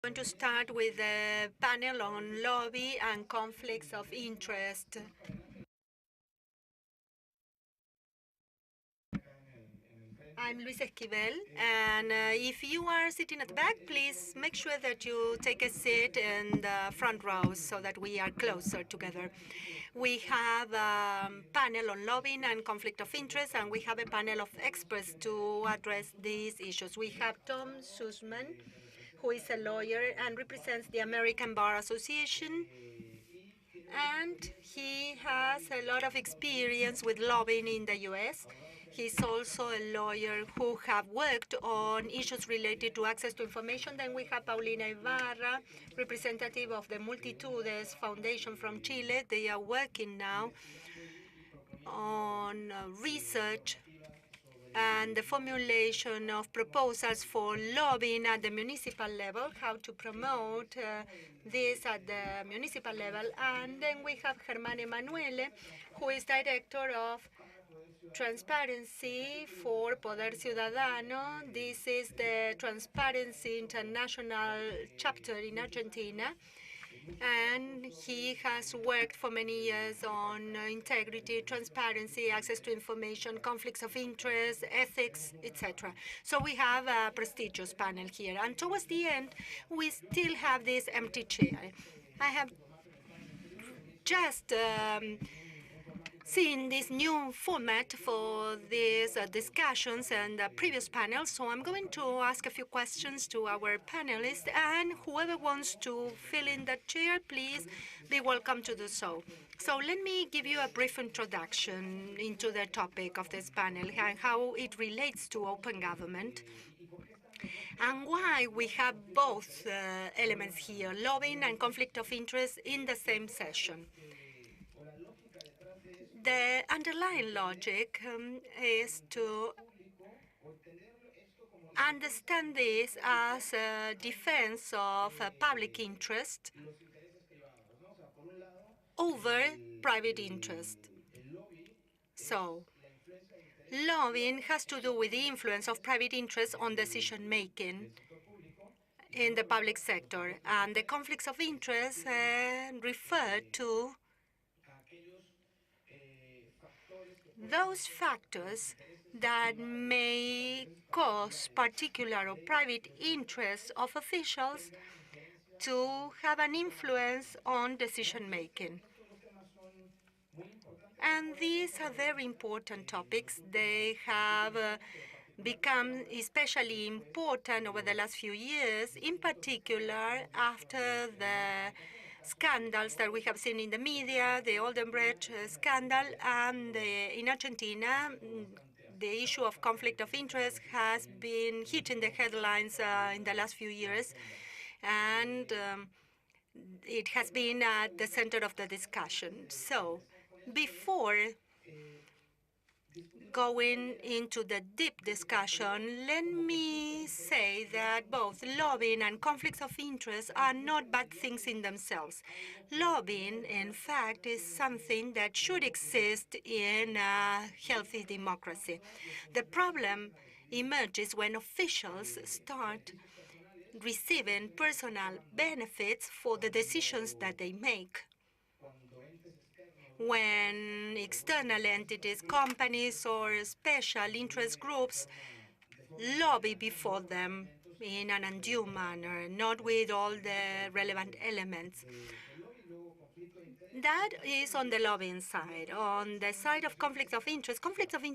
going to start with the panel on lobby and conflicts of interest. I'm Luis Esquivel, and if you are sitting at the back, please make sure that you take a seat in the front row so that we are closer together. We have a panel on lobbying and conflict of interest, and we have a panel of experts to address these issues. We have Tom Sussman, who is a lawyer and represents the American Bar Association, and he has a lot of experience with lobbying in the U.S. He's also a lawyer who have worked on issues related to access to information. Then we have Paulina Ibarra, representative of the Multitudes Foundation from Chile. They are working now on research and the formulation of proposals for lobbying at the municipal level, how to promote this at the municipal level. And then we have Germán Emanuele, who is director of Transparency for Poder Ciudadano. This is the Transparency International chapter in Argentina. And he has worked for many years on integrity, transparency, access to information, conflicts of interest, ethics, etc. So we have a prestigious panel here. And towards the end, we still have this empty chair. I have just seen this new format for these discussions and the previous panels. So I'm going to ask a few questions to our panelists, and whoever wants to fill in that chair, please be welcome to do so. So let me give you a brief introduction into the topic of this panel and how it relates to open government, and why we have both elements here, lobbying and conflict of interest, in the same session. The underlying logic is to understand this as a defense of public interest over private interest. So, lobbying has to do with the influence of private interest on decision-making in the public sector, and the conflicts of interest refer to those factors that may cause particular or private interests of officials to have an influence on decision-making. And these are very important topics. They have become especially important over the last few years, in particular after the scandals that we have seen in the media, the Oldenburg scandal, and in Argentina, the issue of conflict of interest has been hitting the headlines in the last few years, and it has been at the center of the discussion. So, before going into the deep discussion, let me say that both lobbying and conflicts of interest are not bad things in themselves. Lobbying, in fact, is something that should exist in a healthy democracy. The problem emerges when officials start receiving personal benefits for the decisions that they make. When external entities, companies, or special interest groups lobby before them in an undue manner, not with all the relevant elements. That is on the lobbying side. On the side of conflicts of interest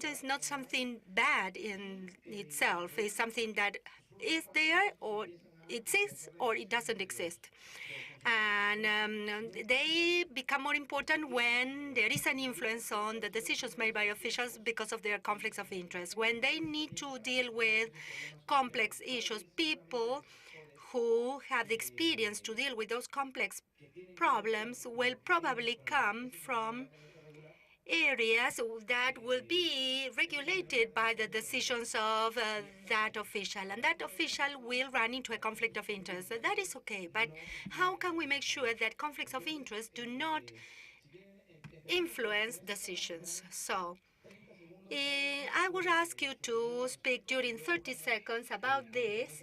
is not something bad in itself. It's something that is there, or it exists, or it doesn't exist. And they become more important when there is an influence on the decisions made by officials because of their conflicts of interest. When they need to deal with complex issues, people who have the experience to deal with those complex problems will probably come from areas that will be regulated by the decisions of that official, and that official will run into a conflict of interest. So that is okay, but how can we make sure that conflicts of interest do not influence decisions? So I would ask you to speak during 30 seconds about this,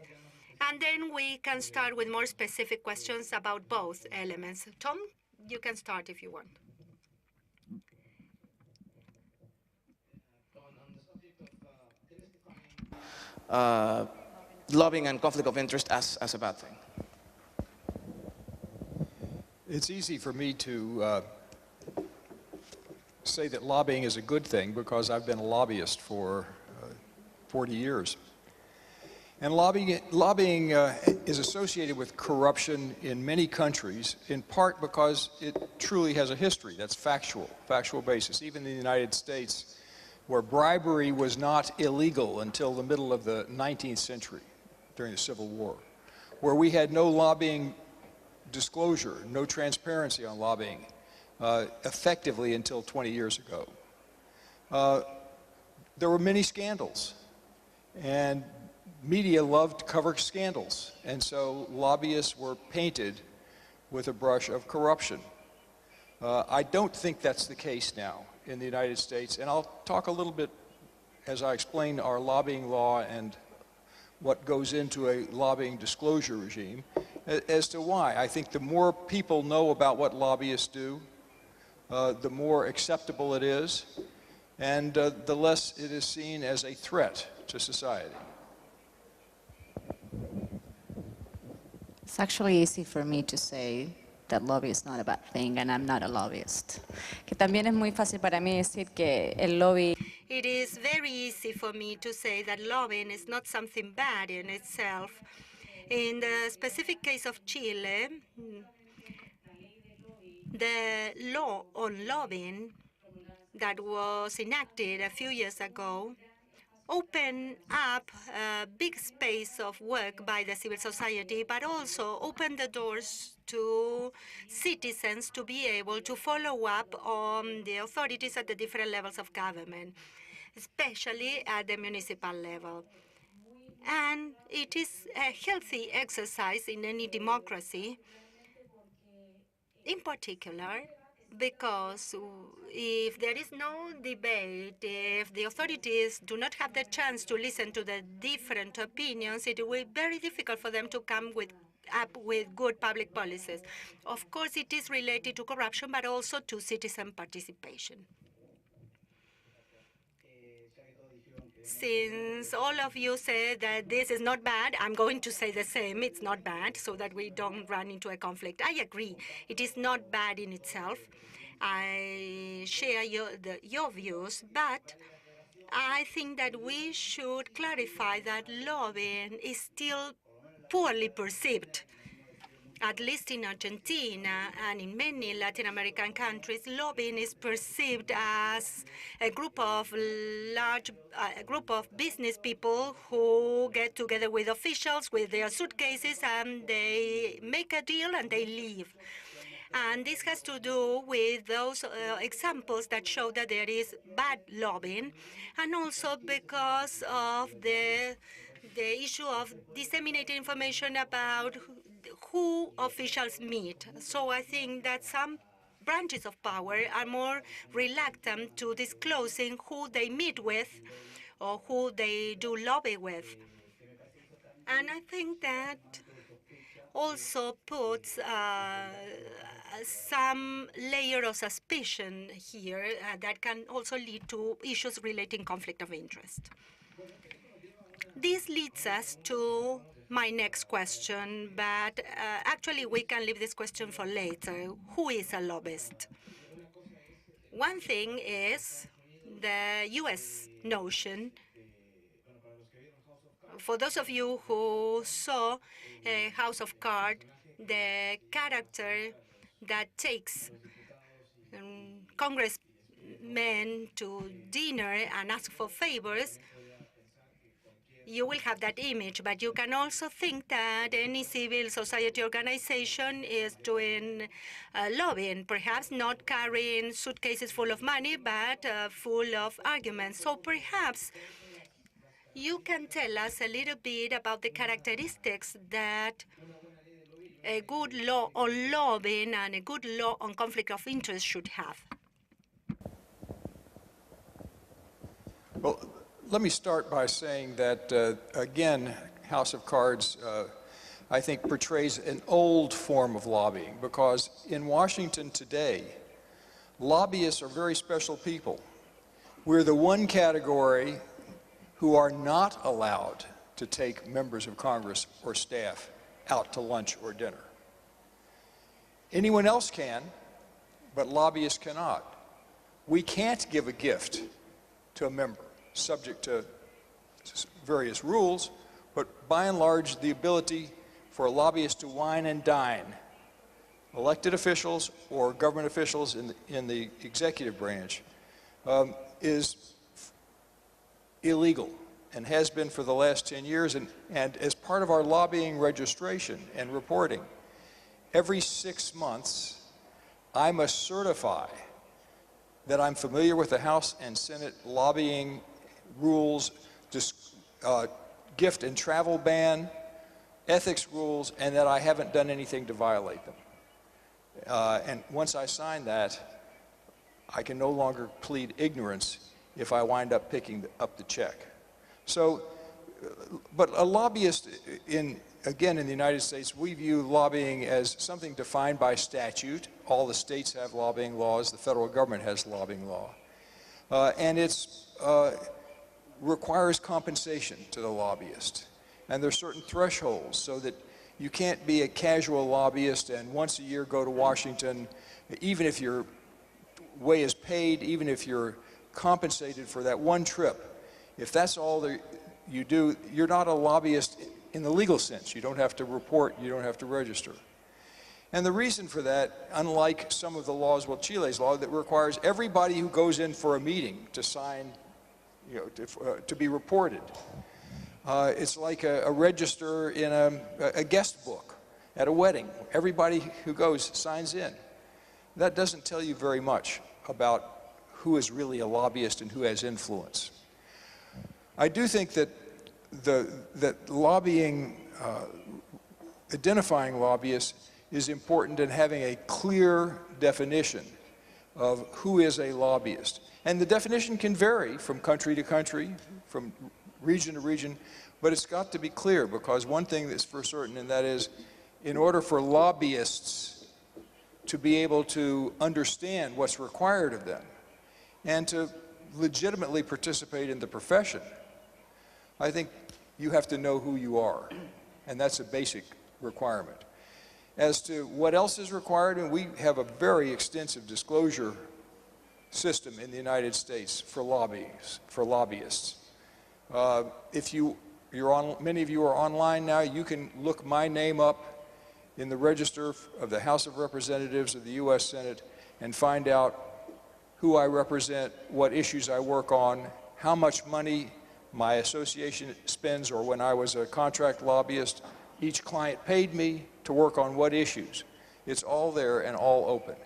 And then we can start with more specific questions about both elements. Tom, you can start if you want. Lobbying and conflict of interest as a bad thing? It's easy for me to say that lobbying is a good thing because I've been a lobbyist for 40 years. And lobbying is associated with corruption in many countries, in part because it truly has a history that's factual basis. Even in the United States, where bribery was not illegal until the middle of the 19th century, during the Civil War, where we had no lobbying disclosure, no transparency on lobbying, effectively until 20 years ago. There were many scandals, and media loved to cover scandals, and so lobbyists were painted with a brush of corruption. I don't think that's the case now in the United States, and I'll talk a little bit as I explain our lobbying law and what goes into a lobbying disclosure regime as to why. I think the more people know about what lobbyists do, the more acceptable it is, and the less it is seen as a threat to society. It's actually easy for me to say that lobby is not a bad thing, and I'm not a lobbyist. Que también es muy fácil para mí decir que el lobby. It is very easy for me to say that lobbying is not something bad in itself. In the specific case of Chile, the law on lobbying that was enacted a few years ago opened up a big space of work by the civil society, but also opened the doors to citizens to be able to follow up on the authorities at the different levels of government, especially at the municipal level. And it is a healthy exercise in any democracy, in particular, because if there is no debate, if the authorities do not have the chance to listen to the different opinions, it will be very difficult for them to come up with good public policies. Of course, it is related to corruption, but also to citizen participation. Since all of you said that this is not bad, I'm going to say the same. It's not bad, so that we don't run into a conflict. I agree. It is not bad in itself. I share your views, but I think that we should clarify that lobbying is still poorly perceived. At least in Argentina and in many Latin American countries, lobbying is perceived as a group of business people who get together with officials with their suitcases and they make a deal and they leave. And this has to do with those examples that show that there is bad lobbying, and also because of the issue of disseminating information about who officials meet. So I think that some branches of power are more reluctant to disclosing who they meet with or who they do lobby with. And I think that also puts some layer of suspicion here that can also lead to issues relating conflict of interest. This leads us to my next question, but actually we can leave this question for later. Who is a lobbyist? One thing is the US notion. For those of you who saw House of Cards, the character that takes congressmen to dinner and ask for favors, you will have that image, but you can also think that any civil society organization is doing lobbying, perhaps not carrying suitcases full of money, but full of arguments. So perhaps you can tell us a little bit about the characteristics that a good law on lobbying and a good law on conflict of interest should have. Well, let me start by saying that, again, House of Cards, I think, portrays an old form of lobbying, because in Washington today, lobbyists are very special people. We're the one category who are not allowed to take members of Congress or staff out to lunch or dinner. Anyone else can, but lobbyists cannot. We can't give a gift to a member, subject to various rules, but by and large, the ability for a lobbyist to wine and dine elected officials or government officials in the executive branch is illegal and has been for the last 10 years. And as part of our lobbying registration and reporting, every 6 months, I must certify that I'm familiar with the House and Senate lobbying rules, gift and travel ban, ethics rules, and that I haven't done anything to violate them. And once I sign that, I can no longer plead ignorance if I wind up picking up the check. So, but a lobbyist, again, in the United States, we view lobbying as something defined by statute. All the states have lobbying laws. The federal government has lobbying law. And it requires compensation to the lobbyist. And there are certain thresholds so that you can't be a casual lobbyist and once a year go to Washington, even if your way is paid, even if you're compensated for that one trip. If that's all that you do, you're not a lobbyist in the legal sense. You don't have to report, you don't have to register. And the reason for that, unlike some of the laws, well, Chile's law, that requires everybody who goes in for a meeting to sign, to be reported. It's like a register in a guest book at a wedding. Everybody who goes signs in. That doesn't tell you very much about who is really a lobbyist and who has influence. I do think that that lobbying, identifying lobbyists is important in having a clear definition of who is a lobbyist. And the definition can vary from country to country, from region to region, but it's got to be clear, because one thing that's for certain, and that is, in order for lobbyists to be able to understand what's required of them and to legitimately participate in the profession, I think you have to know who you are, and that's a basic requirement. As to what else is required, and we have a very extensive disclosure system in the United States for lobbyists. Many of you are online now, you can look my name up in the register of the House of Representatives of the U.S. Senate and find out who I represent, what issues I work on, how much money my association spends, or when I was a contract lobbyist, each client paid me to work on what issues. It's all there and all open.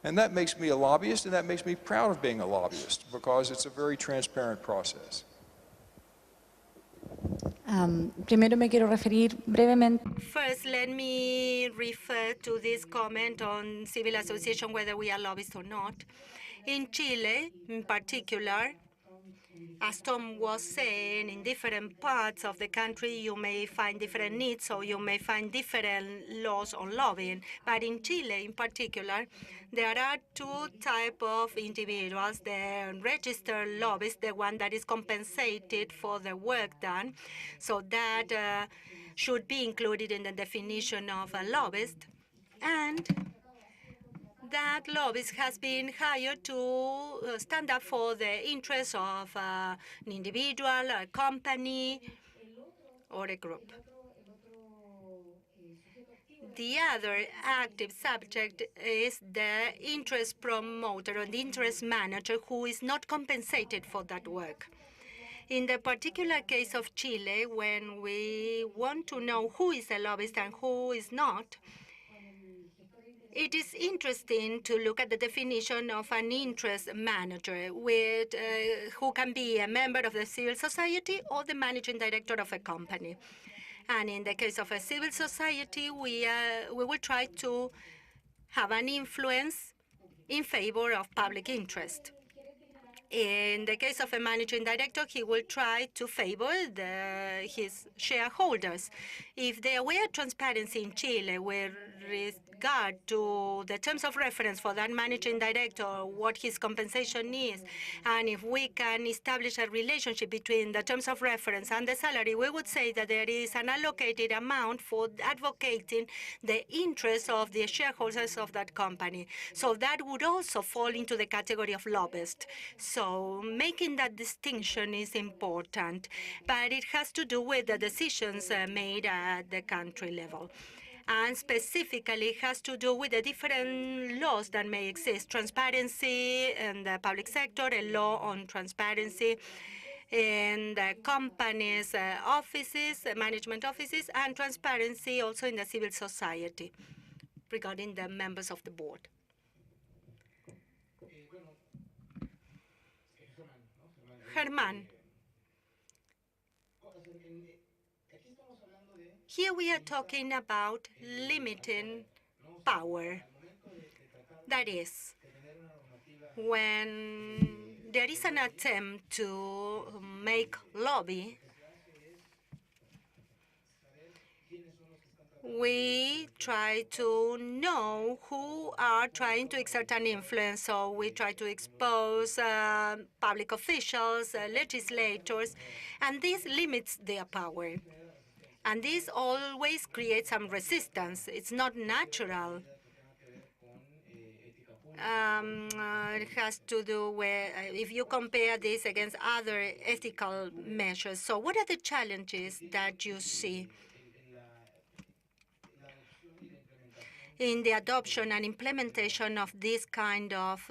And that makes me a lobbyist, and that makes me proud of being a lobbyist, because it's a very transparent process. Primero me quiero referir brevemente. First, let me refer to this comment on civil association, whether we are lobbyists or not. In Chile, in particular, as Tom was saying, in different parts of the country, you may find different needs, or you may find different laws on lobbying. But in Chile, in particular, there are two types of individuals: the registered lobbyist, the one that is compensated for the work done, so that should be included in the definition of a lobbyist, and that lobbyist has been hired to stand up for the interests of an individual, a company, or a group. The other active subject is the interest promoter or the interest manager, who is not compensated for that work. In the particular case of Chile, when we want to know who is a lobbyist and who is not, it is interesting to look at the definition of an interest manager, who can be a member of the civil society or the managing director of a company. And in the case of a civil society, we will try to have an influence in favor of public interest. In the case of a managing director, he will try to favor his shareholders. If there were transparency in Chile with regard to the terms of reference for that managing director, what his compensation is, and if we can establish a relationship between the terms of reference and the salary, we would say that there is an allocated amount for advocating the interests of the shareholders of that company. So that would also fall into the category of lobbyist. So making that distinction is important, but it has to do with the decisions made at the country level. And specifically, it has to do with the different laws that may exist. Transparency in the public sector, a law on transparency in the companies' offices, management offices, and transparency also in the civil society regarding the members of the board. Germán, here we are talking about limiting power. That is, when there is an attempt to make lobby, we try to know who are trying to exert an influence. So we try to expose public officials, legislators, and this limits their power. And this always creates some resistance. It's not natural. It has to do with, if you compare this against other ethical measures. So what are the challenges that you see in the adoption and implementation of this kind of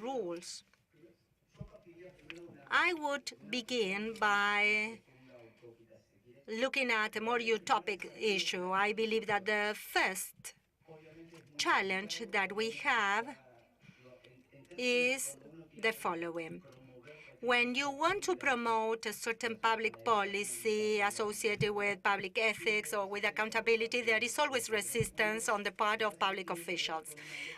rules? I would begin by looking at a more utopic issue. I believe that the first challenge that we have is the following. When you want to promote a certain public policy associated with public ethics or with accountability, there is always resistance on the part of public officials.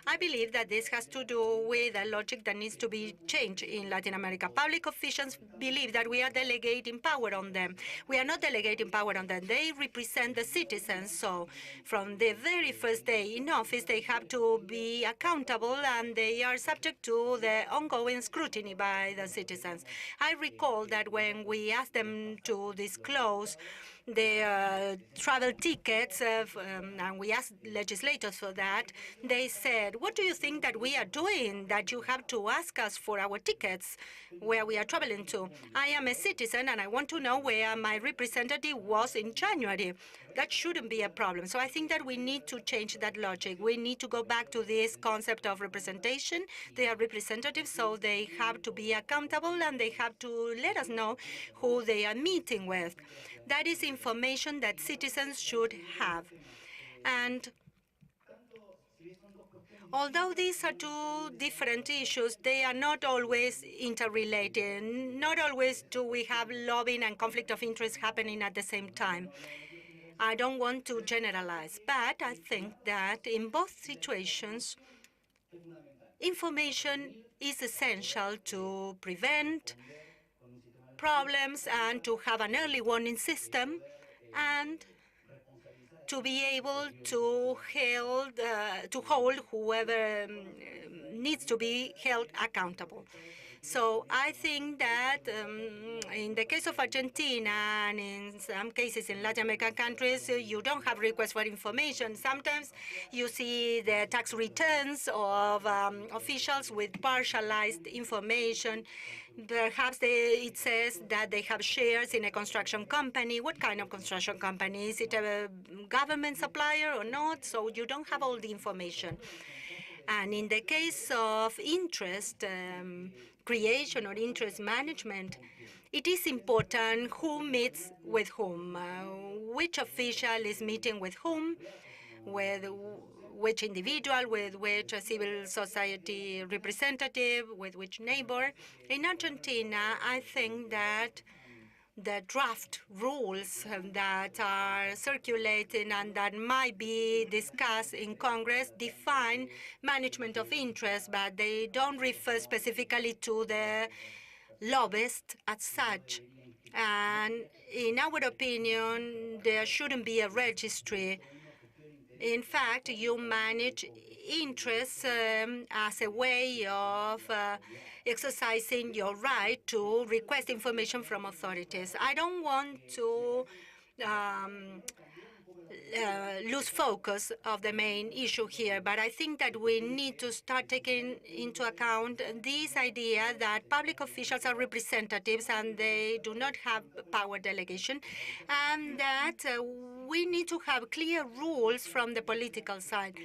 I believe that this has to do with a logic that needs to be changed in Latin America. Public officials believe that we are delegating power on them. We are not delegating power on them. They represent the citizens. So from the very first day in office, they have to be accountable and they are subject to the ongoing scrutiny by the citizens. I recall that when we asked them to disclose their travel tickets, and we asked legislators for that, they said, what do you think that we are doing that you have to ask us for our tickets where we are traveling to? I am a citizen and I want to know where my representative was in January. That shouldn't be a problem. So I think that we need to change that logic. We need to go back to this concept of representation. They are representatives, so they have to be accountable and they have to let us know who they are meeting with. That is information that citizens should have. And although these are two different issues, they are not always interrelated. Not always do we have lobbying and conflict of interest happening at the same time. I don't want to generalize, but I think that in both situations, information is essential to prevent problems and to have an early warning system and to be able to hold whoever needs to be held accountable. So I think that in the case of Argentina and in some cases in Latin American countries, you don't have requests for information. Sometimes you see the tax returns of officials with partialized information. Perhaps it says that they have shares in a construction company. What kind of construction company? Is it a government supplier or not? So you don't have all the information. And in the case of interest creation or interest management, it is important who meets with whom, which official is meeting with whom, with which individual, with which civil society representative, with which neighbor. In Argentina, I think that the draft rules that are circulating and that might be discussed in Congress define management of interest, but they don't refer specifically to the lobbyist as such. And in our opinion, there shouldn't be a registry. In fact, you manage interests as a way of exercising your right to request information from authorities. I don't want to um, lose focus of the main issue here, but I think that we need to start taking into account this idea that public officials are representatives and they do not have power delegation, and that we need to have clear rules from the political side.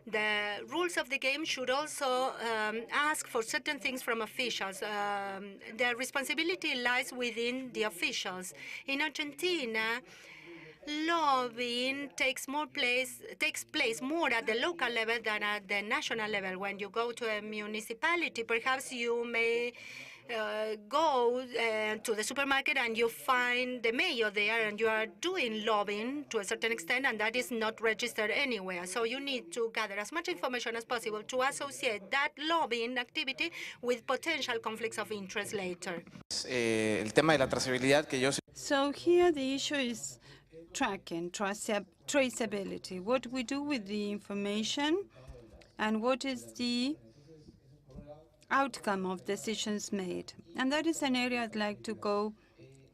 The rules of the game should also ask for certain things from officials. The responsibility lies within the officials. In Argentina, lobbying takes place more at the local level than at the national level. When you go to a municipality, perhaps you may go to the supermarket and you find the mayor there, and you are doing lobbying to a certain extent, and that is not registered anywhere. So you need to gather as much information as possible to associate that lobbying activity with potential conflicts of interest later. El tema de la trazabilidad que yo So here the issue is tracking, traceability, what we do with the information and what is the outcome of decisions made. And that is an area I'd like to go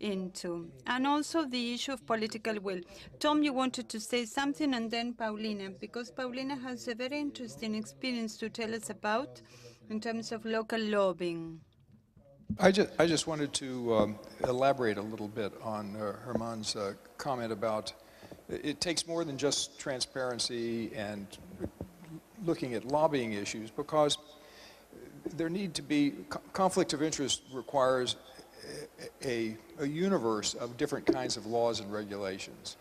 into. And also the issue of political will. Tom, you wanted to say something, and then Paulina, because Paulina has a very interesting experience to tell us about in terms of local lobbying. I just wanted to elaborate a little bit on Herman's comment about it takes more than just transparency and looking at lobbying issues, because there need to be, conflict of interest requires a universe of different kinds of laws and regulations.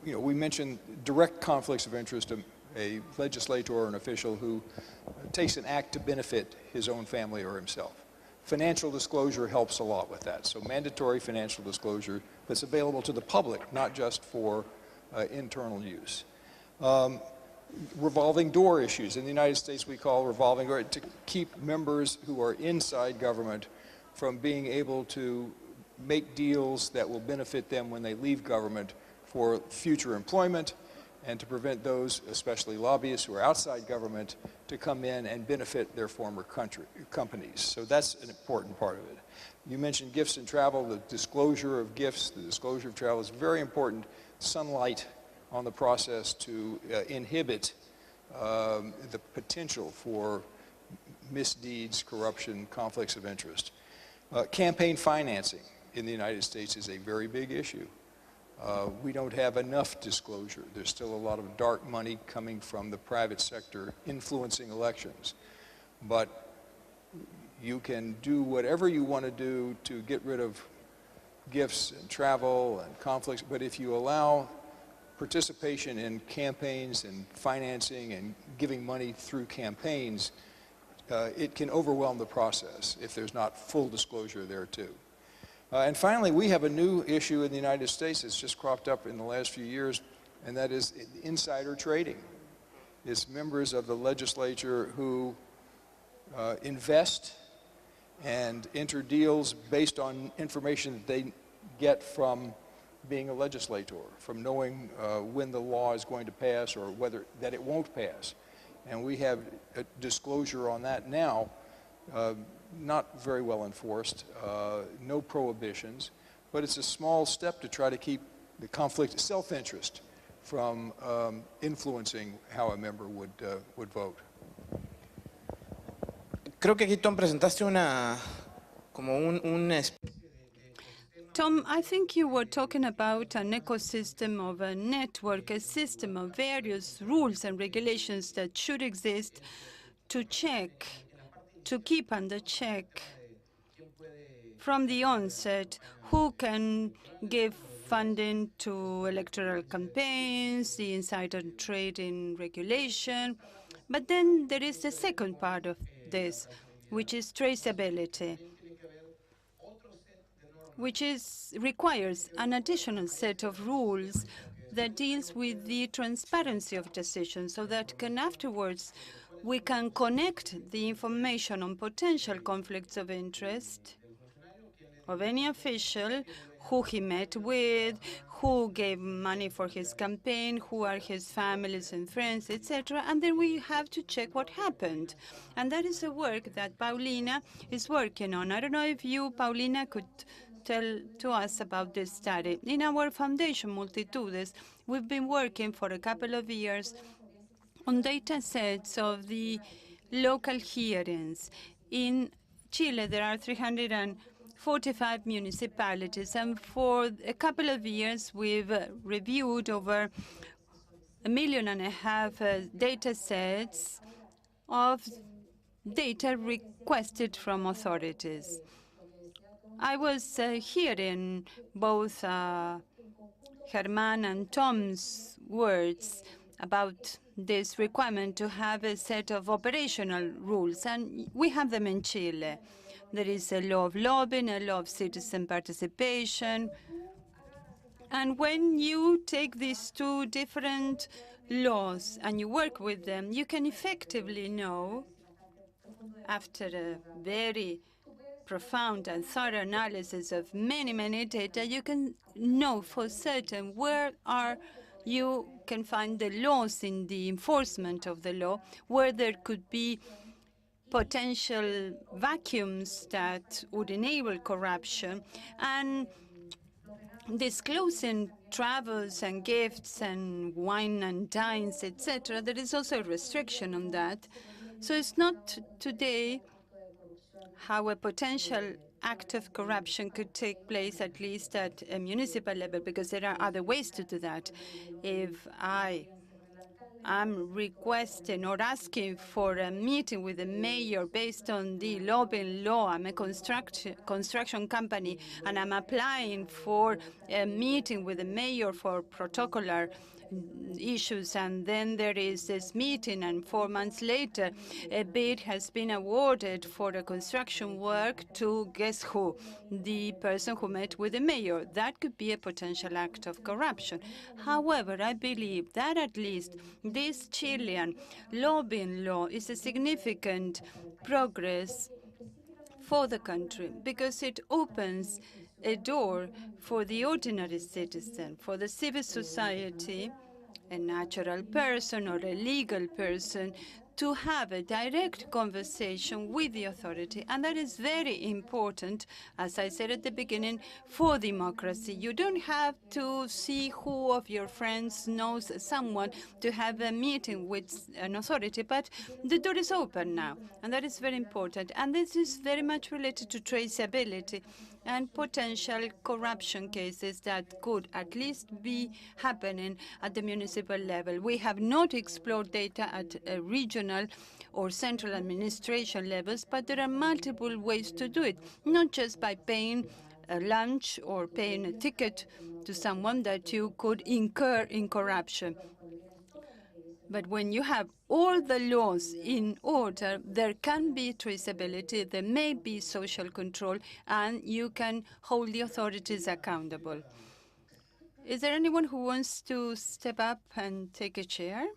We mentioned direct conflicts of interest, a legislator or an official who takes an act to benefit his own family or himself. Financial disclosure helps a lot with that. So mandatory financial disclosure that's available to the public, not just for internal use. Revolving door issues. In the United States, we call revolving door to keep members who are inside government from being able to make deals that will benefit them when they leave government for future employment, and to prevent those, especially lobbyists who are outside government, to come in and benefit their former companies. So that's an important part of it. You mentioned gifts and travel. The disclosure of gifts, the disclosure of travel is very important. Sunlight on the process to inhibit the potential for misdeeds, corruption, conflicts of interest. Campaign financing in the United States is a very big issue. We don't have enough disclosure. There's still a lot of dark money coming from the private sector influencing elections. But you can do whatever you want to do to get rid of gifts and travel and conflicts, but if you allow participation in campaigns and financing and giving money through campaigns, it can overwhelm the process if there's not full disclosure there too. And finally, we have a new issue in the United States that's just cropped up in the last few years, and that is insider trading. It's members of the legislature who invest and enter deals based on information that they get from being a legislator, from knowing when the law is going to pass or whether that it won't pass. And we have a disclosure on that now, not very well enforced, no prohibitions, but it's a small step to try to keep the conflict, self-interest, from influencing how a member would vote. creo que aquí, Tom, presentaste Tom, I think you were talking about an ecosystem of a network, a system of various rules and regulations that should exist to check, to keep under check from the onset who can give funding to electoral campaigns, the insider trading regulation. But then there is the second part of this, which is traceability. which requires an additional set of rules that deals with the transparency of decisions so that afterwards we can connect the information on potential conflicts of interest of any official, who he met with, who gave money for his campaign, who are his families and friends, etc. And then we have to check what happened. And that is a work that Paulina is working on. I don't know if you, Paulina, could tell to us about this study. In our foundation, Multitudes, we've been working for a couple of years on data sets of the local hearings. In Chile, there are 345 municipalities, and for a couple of years, we've reviewed over 1.5 million data sets of data requested from authorities. I was hearing both Germán and Tom's words about this requirement to have a set of operational rules, and we have them in Chile. There is a law of lobbying, a law of citizen participation, and when you take these two different laws and you work with them, you can effectively know, after a very profound and thorough analysis of many data, you can know for certain where you can find the laws in the enforcement of the law, where there could be potential vacuums that would enable corruption, and disclosing travels and gifts and wine and dines, etc. There is also a restriction on that. So it's not today how a potential act of corruption could take place, at least at a municipal level, because there are other ways to do that. If I'm requesting or asking for a meeting with the mayor based on the lobbying law, I'm a construction company, and I'm applying for a meeting with the mayor for protocolar issues, and then there is this meeting, and 4 months later, a bid has been awarded for the construction work to guess who? The person who met with the mayor. That could be a potential act of corruption. However, I believe that at least this Chilean lobbying law is a significant progress for the country, because it opens a door for the ordinary citizen, for the civil society, a natural person or a legal person, to have a direct conversation with the authority. And that is very important, as I said at the beginning, for democracy. You don't have to see who of your friends knows someone to have a meeting with an authority, but the door is open now, and that is very important. And this is very much related to traceability and potential corruption cases that could at least be happening at the municipal level. We have not explored data at a regional or central administration levels, but there are multiple ways to do it, not just by paying a lunch or paying a ticket to someone that you could incur in corruption. But when you have all the laws in order, there can be traceability, there may be social control, and you can hold the authorities accountable. Is there anyone who wants to step up and take a chair?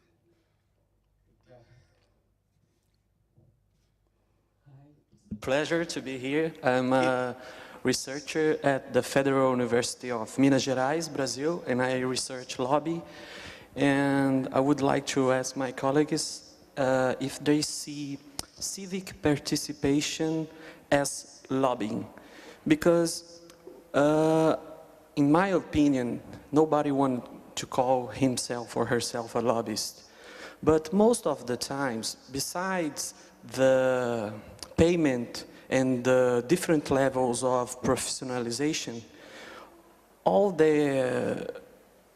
Pleasure to be here. I'm a researcher at the Federal University of Minas Gerais, Brazil, and I research lobby. And I would like to ask my colleagues if they see civic participation as lobbying. Because in my opinion, nobody wants to call himself or herself a lobbyist. But most of the times, besides the payment and the different levels of professionalization, all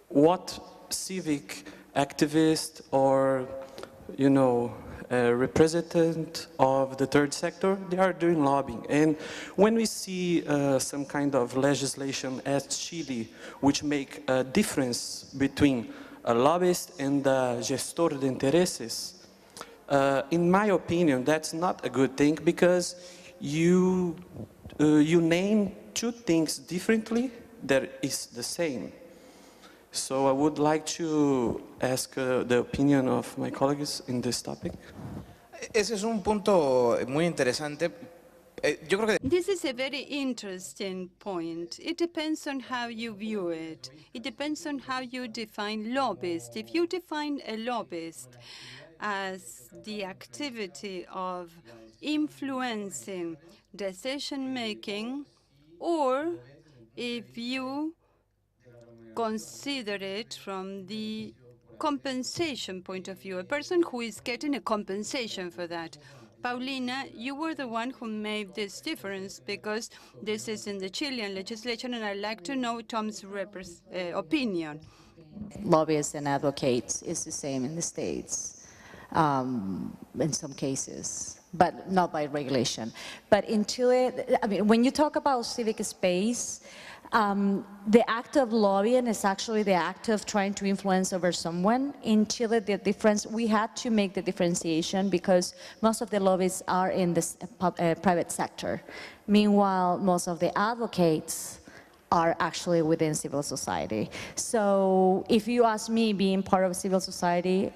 what civic activist or, representative of the third sector, they are doing lobbying. And when we see some kind of legislation as Chile, which make a difference between a lobbyist and a gestor de intereses, in my opinion, that's not a good thing, because you name two things differently that is the same. So I would like to ask the opinion of my colleagues in this topic. Ese es un punto muy interesante. Yo creo que This is a very interesting point. It depends on how you view it. It depends on how you define lobbyist. If you define a lobbyist as the activity of influencing decision-making, or if you consider it from the compensation point of view, a person who is getting a compensation for that. Paulina, you were the one who made this difference because this is in the Chilean legislation, and I'd like to know Tom's opinion. Lobbyists and advocates is the same in the States, in some cases, but not by regulation. But in Chile, I mean, when you talk about civic space, the act of lobbying is actually the act of trying to influence over someone. In Chile, the difference, we had to make the differentiation because most of the lobbies are in the private sector. Meanwhile, most of the advocates are actually within civil society. So if you ask me, being part of civil society,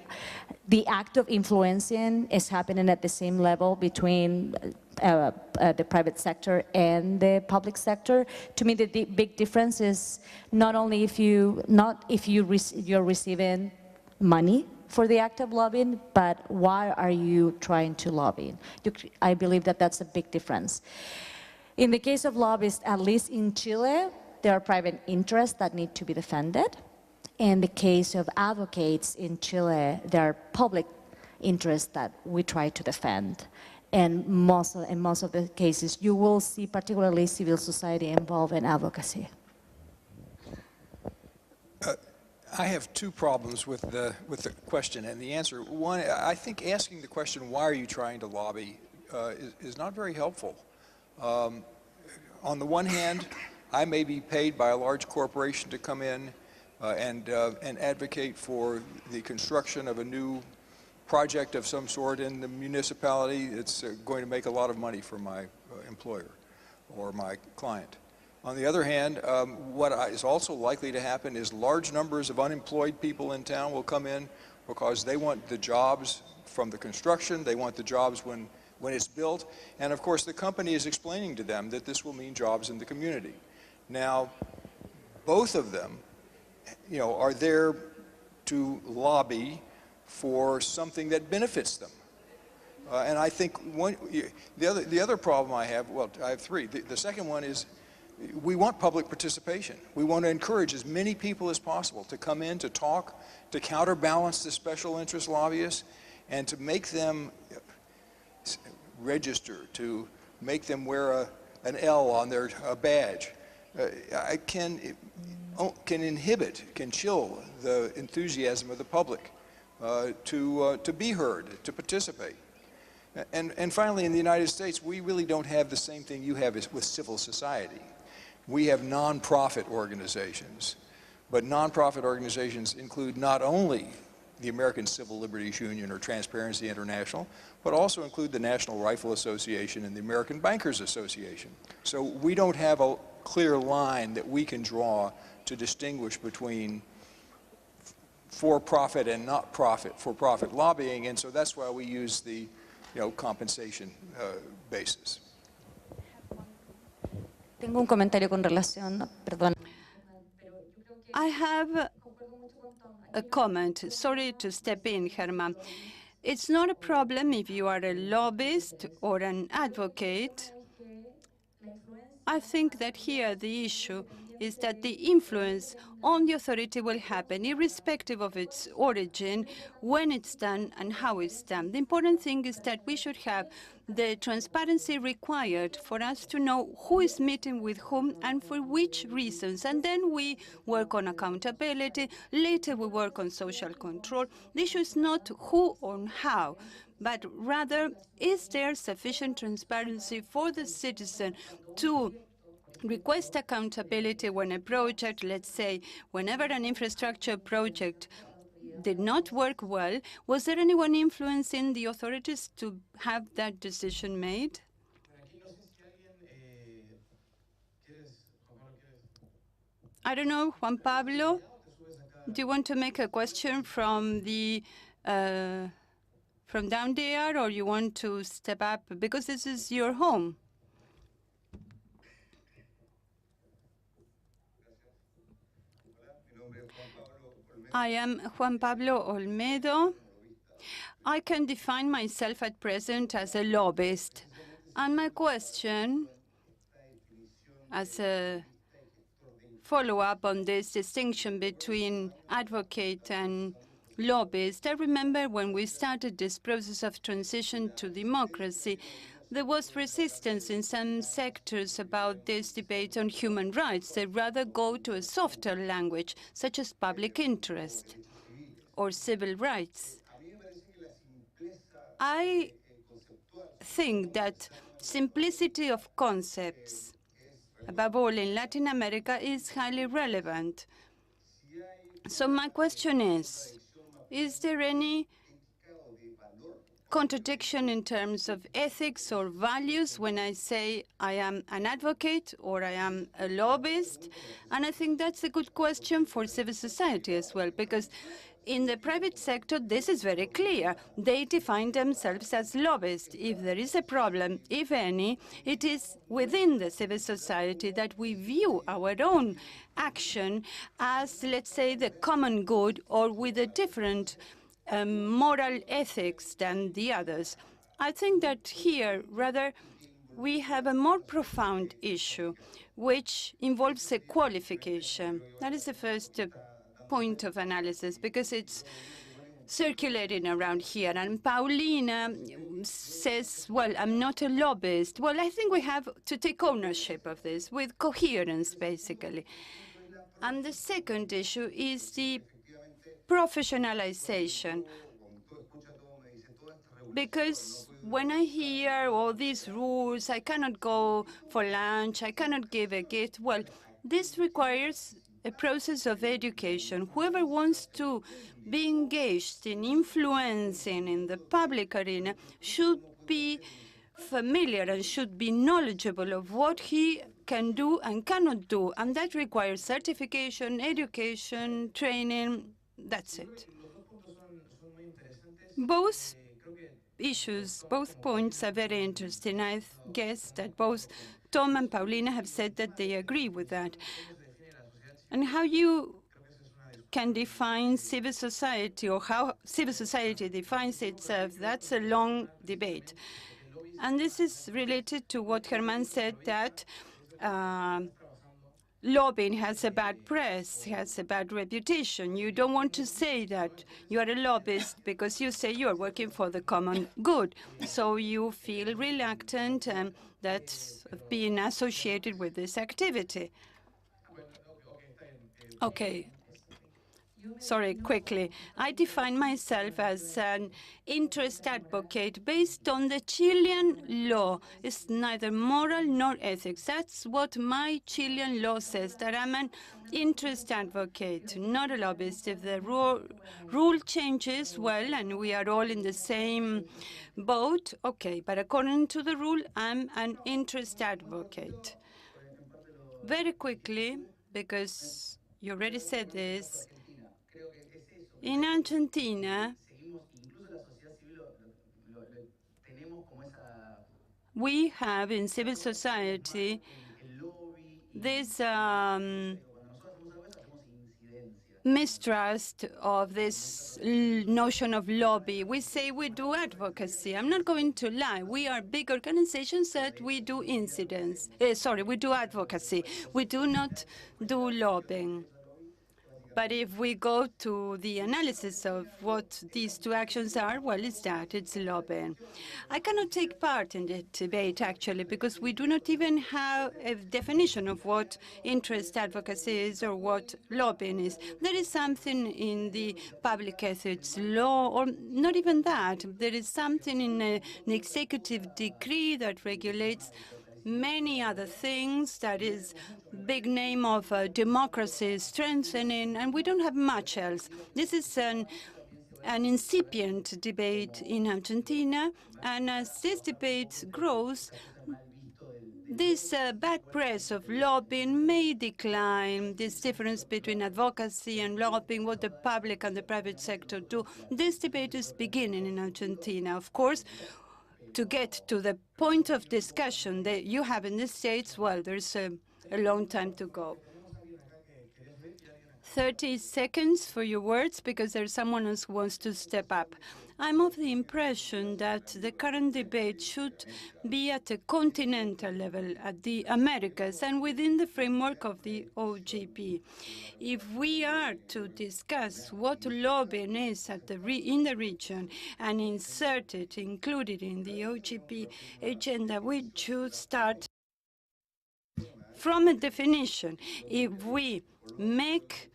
the act of influencing is happening at the same level between the private sector and the public sector. To me, the big difference is not only if you're receiving money for the act of lobbying, but why are you trying to lobby? I believe that that's a big difference. In the case of lobbyists, at least in Chile, there are private interests that need to be defended. In the case of advocates in Chile, there are public interests that we try to defend. And in most of the cases, you will see particularly civil society involved in advocacy. I have two problems with the question and the answer. One, I think asking the question, why are you trying to lobby, is not very helpful. On the one hand, I may be paid by a large corporation to come in and advocate for the construction of a new project of some sort in the municipality. It's going to make a lot of money for my employer or my client. On the other hand, what is also likely to happen is large numbers of unemployed people in town will come in because they want the jobs from the construction, they want the jobs when it's built, and of course the company is explaining to them that this will mean jobs in the community. Now, both of them, are there to lobby for something that benefits them. And I think the other problem I have, well, I have three. The second one is we want public participation. We want to encourage as many people as possible to come in, to talk, to counterbalance the special interest lobbyists, and to make them register, to make them wear an L on their badge. Can chill the enthusiasm of the public to be heard, to participate. And finally, in the United States, we really don't have the same thing you have with civil society. We have nonprofit organizations, but nonprofit organizations include not only the American Civil Liberties Union or Transparency International, but also include the National Rifle Association and the American Bankers Association. So we don't have a clear line that we can draw to distinguish between for-profit and not for-profit lobbying, and so that's why we use the compensation basis. Tengo un comentario con relación, perdón. I have a comment. Sorry to step in, Herman. It's not a problem if you are a lobbyist or an advocate. I think that here the issue is that the influence on the authority will happen irrespective of its origin, when it's done, and how it's done. The important thing is that we should have the transparency required for us to know who is meeting with whom and for which reasons. And then we work on accountability. Later we work on social control. The issue is not who or how, but rather, is there sufficient transparency for the citizen to request accountability when a project, let's say, whenever an infrastructure project did not work well, was there anyone influencing the authorities to have that decision made? I don't know, Juan Pablo, do you want to make a question from the from down there, or you want to step up because this is your home? I am Juan Pablo Olmedo. I can define myself at present as a lobbyist. And my question, as a follow-up on this distinction between advocate and lobbyist, I remember when we started this process of transition to democracy, there was resistance in some sectors about this debate on human rights. They'd rather go to a softer language, such as public interest or civil rights. I think that simplicity of concepts, above all in Latin America, is highly relevant. So my question is there any contradiction in terms of ethics or values when I say I am an advocate or I am a lobbyist? And I think that's a good question for civil society as well, because in the private sector, this is very clear. They define themselves as lobbyists. If there is a problem, if any, it is within the civil society that we view our own action as, let's say, the common good or with a different moral ethics than the others. I think that here, rather, we have a more profound issue, which involves a qualification. That is the first point of analysis, because it's circulating around here. And Paulina says, well, I'm not a lobbyist. Well, I think we have to take ownership of this with coherence, basically. And the second issue is the professionalization. Because when I hear all these rules, I cannot go for lunch, I cannot give a gift, well, this requires a process of education. Whoever wants to be engaged in influencing in the public arena should be familiar and should be knowledgeable of what he can do and cannot do. And that requires certification, education, training. That's it. Both issues, both points are very interesting. I guess that both Tom and Paulina have said that they agree with that. And how you can define civil society, or how civil society defines itself, that's a long debate. And this is related to what Herman said, that lobbying has a bad press, has a bad reputation. You don't want to say that you are a lobbyist because you say you are working for the common good. So you feel reluctant that's being associated with this activity. Okay. Sorry, quickly. I define myself as an interest advocate based on the Chilean law. It's neither moral nor ethics. That's what my Chilean law says, that I'm an interest advocate, not a lobbyist. If the rule changes, well, and we are all in the same boat, okay. But according to the rule, I'm an interest advocate. Very quickly, because you already said this, in Argentina, we have in civil society this mistrust of this notion of lobby. We say we do advocacy. I'm not going to lie. We are big organizations that we do we do advocacy. We do not do lobbying. But if we go to the analysis of what these two actions are, well, it's lobbying. I cannot take part in the debate, actually, because we do not even have a definition of what interest advocacy is or what lobbying is. There is something in the public ethics law, or not even that. There is something in an executive decree that regulates many other things, that is big name of democracy strengthening, and we don't have much else. This is an incipient debate in Argentina, and as this debate grows, This bad press of lobbying may decline. This difference between advocacy and lobbying, what the public and the private sector do, this debate is beginning in Argentina. Of course, to get to the point of discussion that you have in the States, well, there's a long time to go. 30 seconds for your words, because there's someone else who wants to step up. I'm of the impression that the current debate should be at a continental level, at the Americas, and within the framework of the OGP. If we are to discuss what lobbying is at in the region and insert it, include it in the OGP agenda, we should start from a definition. If we make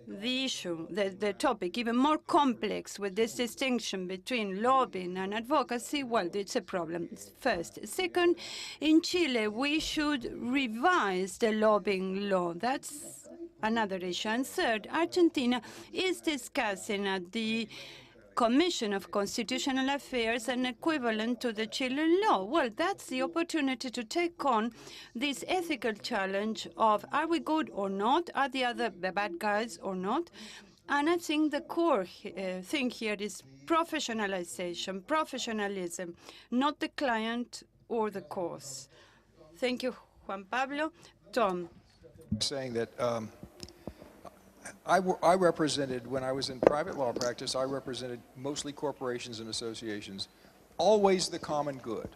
the issue, the topic, even more complex with this distinction between lobbying and advocacy, well, it's a problem, first. Second, in Chile, we should revise the lobbying law. That's another issue. And third, Argentina is discussing at the Commission of Constitutional Affairs an equivalent to the Chilean law. Well, that's the opportunity to take on this ethical challenge of, are we good or not? Are the bad guys or not? And I think the core thing here is professionalization, professionalism, not the client or the cause. Thank you, Juan Pablo. Tom. Saying that I represented, when I was in private law practice, I represented mostly corporations and associations, always the common good,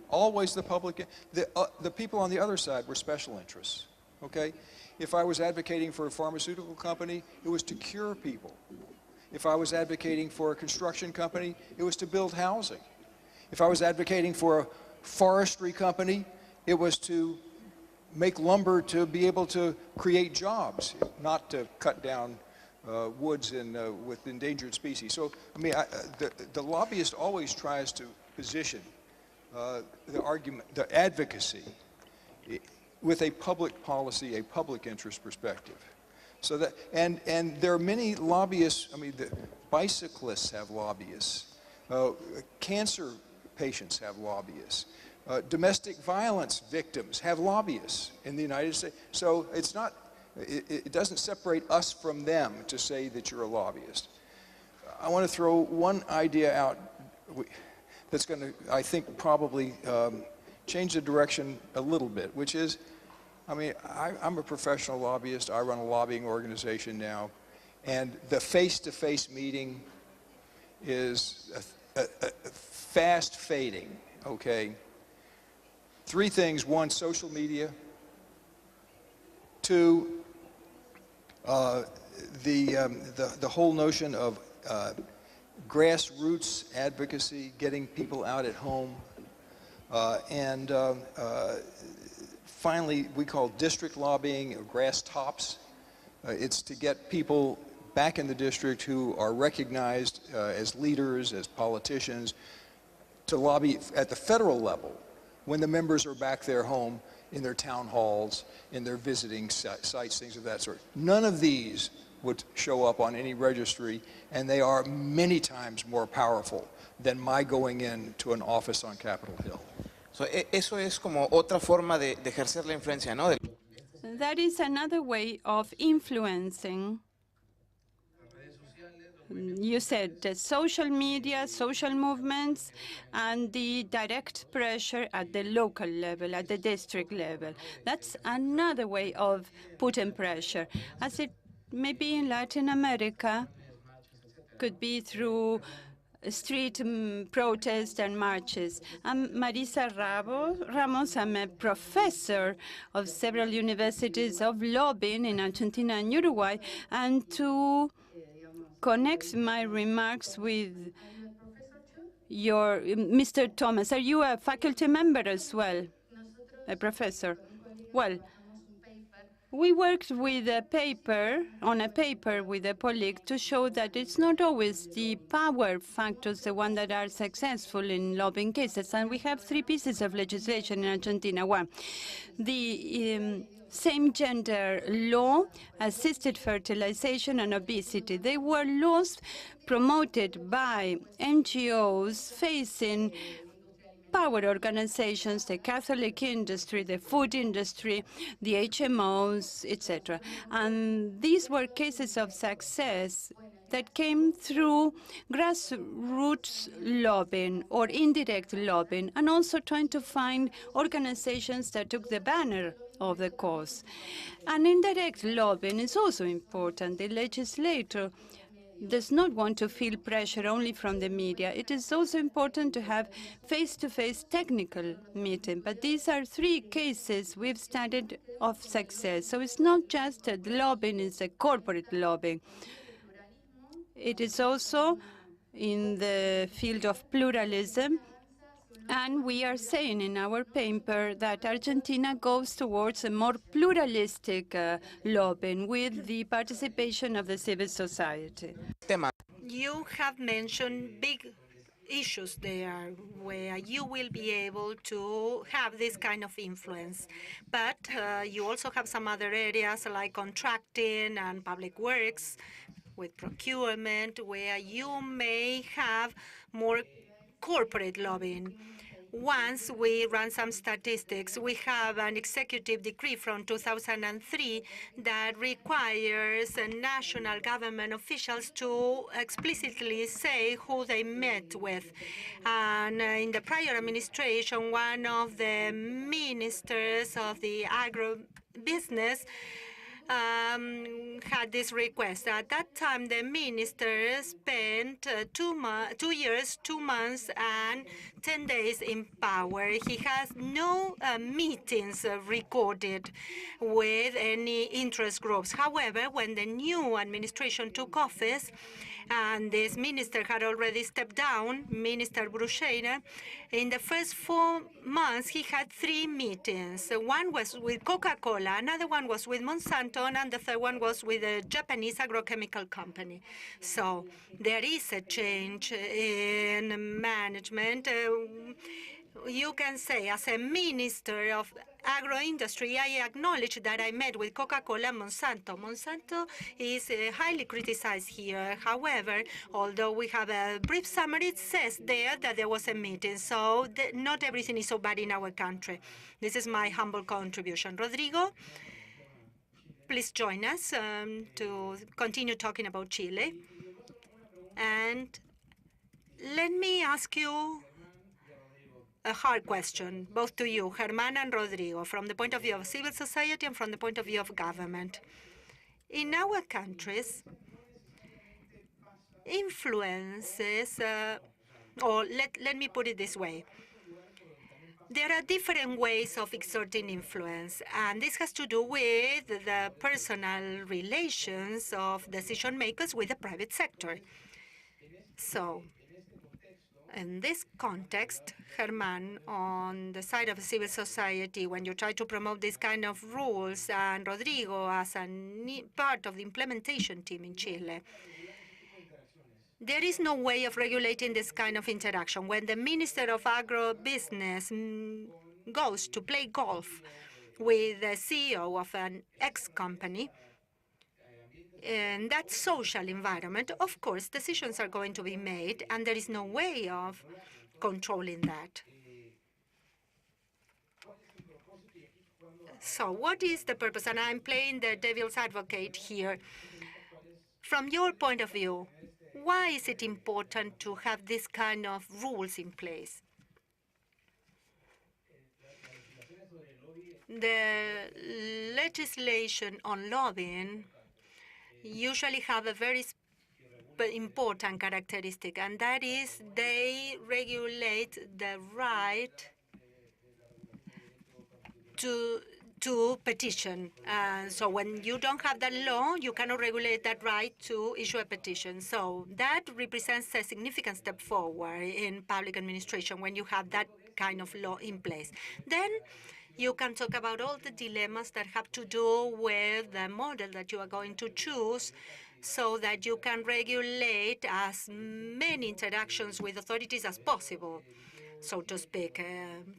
always the public. The people on the other side were special interests, okay? If I was advocating for a pharmaceutical company, it was to cure people. If I was advocating for a construction company, it was to build housing. If I was advocating for a forestry company, it was to make lumber to be able to create jobs, not to cut down woods with endangered species. So, I mean, the lobbyist always tries to position the argument, the advocacy, with a public policy, a public interest perspective. So that, and there are many lobbyists. I mean, the bicyclists have lobbyists, cancer patients have lobbyists. Domestic violence victims have lobbyists in the United States. So it's not, it doesn't separate us from them to say that you're a lobbyist. I want to throw one idea out that's going to, I think, probably change the direction a little bit, which is, I mean, I'm a professional lobbyist. I run a lobbying organization now. And the face-to-face meeting is fast fading, okay? Three things: one, social media; two, the whole notion of grassroots advocacy, getting people out at home; and finally, we call district lobbying or grass tops. It's to get people back in the district who are recognized as leaders, as politicians, to lobby at the federal level when the members are back there home in their town halls, in their visiting sites, things of that sort. None of these would show up on any registry, and they are many times more powerful than my going in to an office on Capitol Hill. So, eso es como otra forma de ejercer la influencia, ¿no? That is another way of influencing. You said the social media, social movements, and the direct pressure at the local level, at the district level. That's another way of putting pressure. As it may be in Latin America, could be through street protests and marches. I'm Marisa Ramos. I'm a professor of several universities of lobbying in Argentina and Uruguay, and to connect my remarks with your Mr. Thomas. Are you a faculty member as well, a professor? Well, we worked with a paper, on a paper with a colleague, to show that it's not always the power factors, the ones that are successful in lobbying cases. And we have three pieces of legislation in Argentina. One, the same-gender law, assisted fertilization, and obesity. They were laws promoted by NGOs facing power organizations, the Catholic industry, the food industry, the HMOs, etc. And these were cases of success that came through grassroots lobbying or indirect lobbying, and also trying to find organizations that took the banner of the cause. And indirect lobbying is also important. The legislator does not want to feel pressure only from the media. It is also important to have face-to-face technical meeting. But these are 3 cases we've studied of success. So it's not just the lobbying, it's a corporate lobbying. It is also in the field of pluralism. And we are saying in our paper that Argentina goes towards a more pluralistic lobbying with the participation of the civil society. You have mentioned big issues there where you will be able to have this kind of influence. But you also have some other areas like contracting and public works with procurement where you may have more corporate lobbying. Once we ran some statistics, we have an executive decree from 2003 that requires national government officials to explicitly say who they met with. And in the prior administration, one of the ministers of the agribusiness had this request. At that time, the minister spent 2 years, 2 months, and 10 days in power. He has no meetings recorded with any interest groups. However, when the new administration took office, and this minister had already stepped down, Minister Bruscheira, in the first 4 months, he had 3 meetings. One was with Coca-Cola, another one was with Monsanto, and the third one was with a Japanese agrochemical company. So there is a change in management. You can say, as a minister of agro-industry, I acknowledge that I met with Coca-Cola and Monsanto. Monsanto is highly criticized here. However, although we have a brief summary, it says there that there was a meeting. So not everything is so bad in our country. This is my humble contribution. Rodrigo, please join us to continue talking about Chile. And let me ask you a hard question, both to you, Germán and Rodrigo, from the point of view of civil society and from the point of view of government. In our countries, influences, or let me put it this way. There are different ways of exerting influence, and this has to do with the personal relations of decision makers with the private sector. So, in this context, Germán, on the side of civil society, when you try to promote this kind of rules, and Rodrigo as a part of the implementation team in Chile, there is no way of regulating this kind of interaction. When the Minister of Agribusiness goes to play golf with the CEO of an ex-company, in that social environment, of course, decisions are going to be made, and there is no way of controlling that. So what is the purpose? And I'm playing the devil's advocate here. From your point of view, why is it important to have this kind of rules in place? The legislation on lobbying usually have a very important characteristic, and that is they regulate the right to petition. So when you don't have that law, you cannot regulate that right to issue a petition. So that represents a significant step forward in public administration when you have that kind of law in place. Then you can talk about all the dilemmas that have to do with the model that you are going to choose so that you can regulate as many interactions with authorities as possible, so to speak.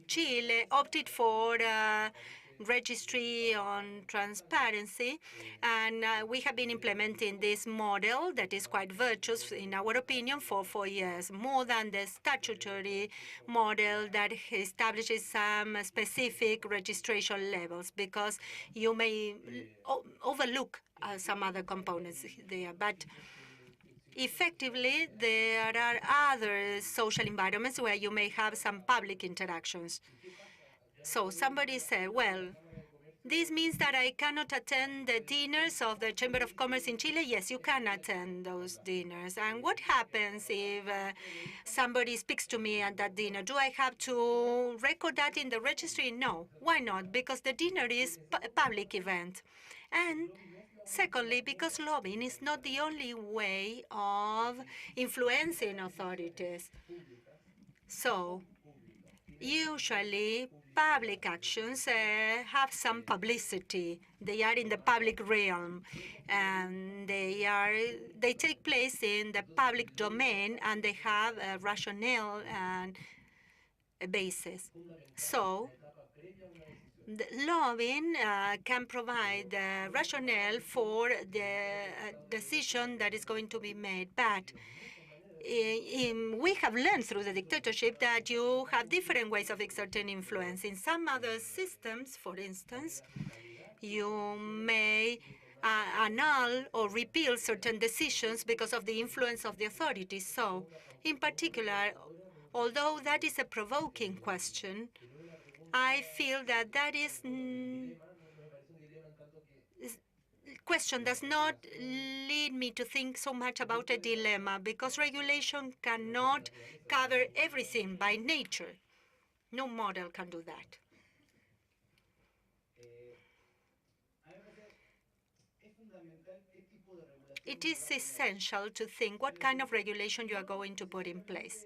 Chile opted for registry on transparency, and we have been implementing this model that is quite virtuous, in our opinion, for 4 years, more than the statutory model that establishes some specific registration levels, because you may overlook some other components there. But effectively, there are other social environments where you may have some public interactions. So somebody said, well, this means that I cannot attend the dinners of the Chamber of Commerce in Chile? Yes, you can attend those dinners. And what happens if somebody speaks to me at that dinner? Do I have to record that in the registry? No. Why not? Because the dinner is a public event. And secondly, because lobbying is not the only way of influencing authorities. So usually, public actions have some publicity. They are in the public realm, and they take place in the public domain, and they have a rationale and a basis. So the lobbying can provide the rationale for the decision that is going to be made. But we have learned through the dictatorship that you have different ways of exerting influence. In some other systems, for instance, you may annul or repeal certain decisions because of the influence of the authorities. So, in particular, although that is a provoking question, I feel that that question does not lead me to think so much about a dilemma, because regulation cannot cover everything by nature. No model can do that. It is essential to think what kind of regulation you are going to put in place.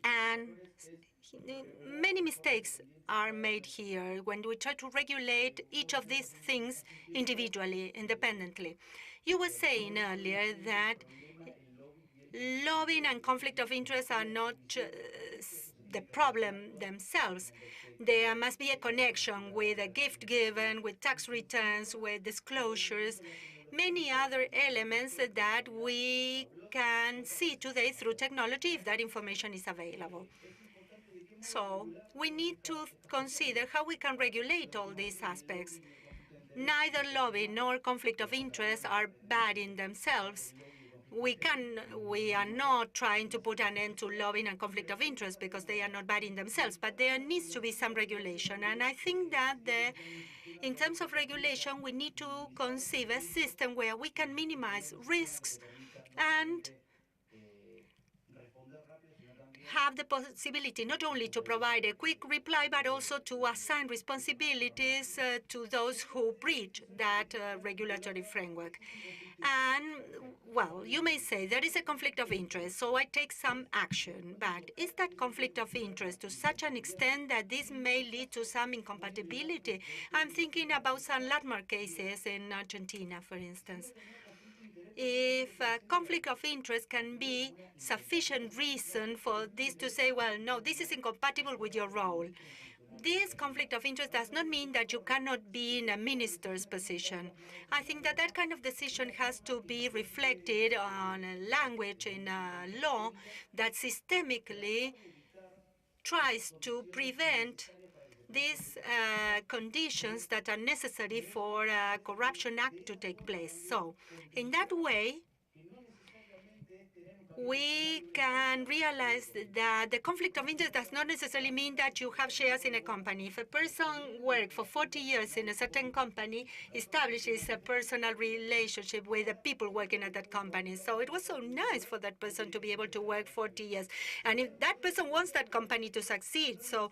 And many mistakes are made here when we try to regulate each of these things individually, independently. You were saying earlier that lobbying and conflict of interest are not the problem themselves. There must be a connection with a gift given, with tax returns, with disclosures, many other elements that we can see today through technology if that information is available. So we need to consider how we can regulate all these aspects. Neither lobbying nor conflict of interest are bad in themselves. We are not trying to put an end to lobbying and conflict of interest because they are not bad in themselves, but there needs to be some regulation. And I think that in terms of regulation, we need to conceive a system where we can minimize risks and have the possibility not only to provide a quick reply, but also to assign responsibilities to those who breach that regulatory framework. And, well, you may say there is a conflict of interest, so I take some action. But is that conflict of interest to such an extent that this may lead to some incompatibility? I'm thinking about some landmark cases in Argentina, for instance. If a conflict of interest can be sufficient reason for this to say, well, no, this is incompatible with your role. This conflict of interest does not mean that you cannot be in a minister's position. I think that that kind of decision has to be reflected on a language in a law that systemically tries to prevent these conditions that are necessary for a corruption act to take place. So, in that way, we can realize that the conflict of interest does not necessarily mean that you have shares in a company. If a person worked for 40 years in a certain company, establishes a personal relationship with the people working at that company. So it was so nice for that person to be able to work 40 years. And if that person wants that company to succeed, so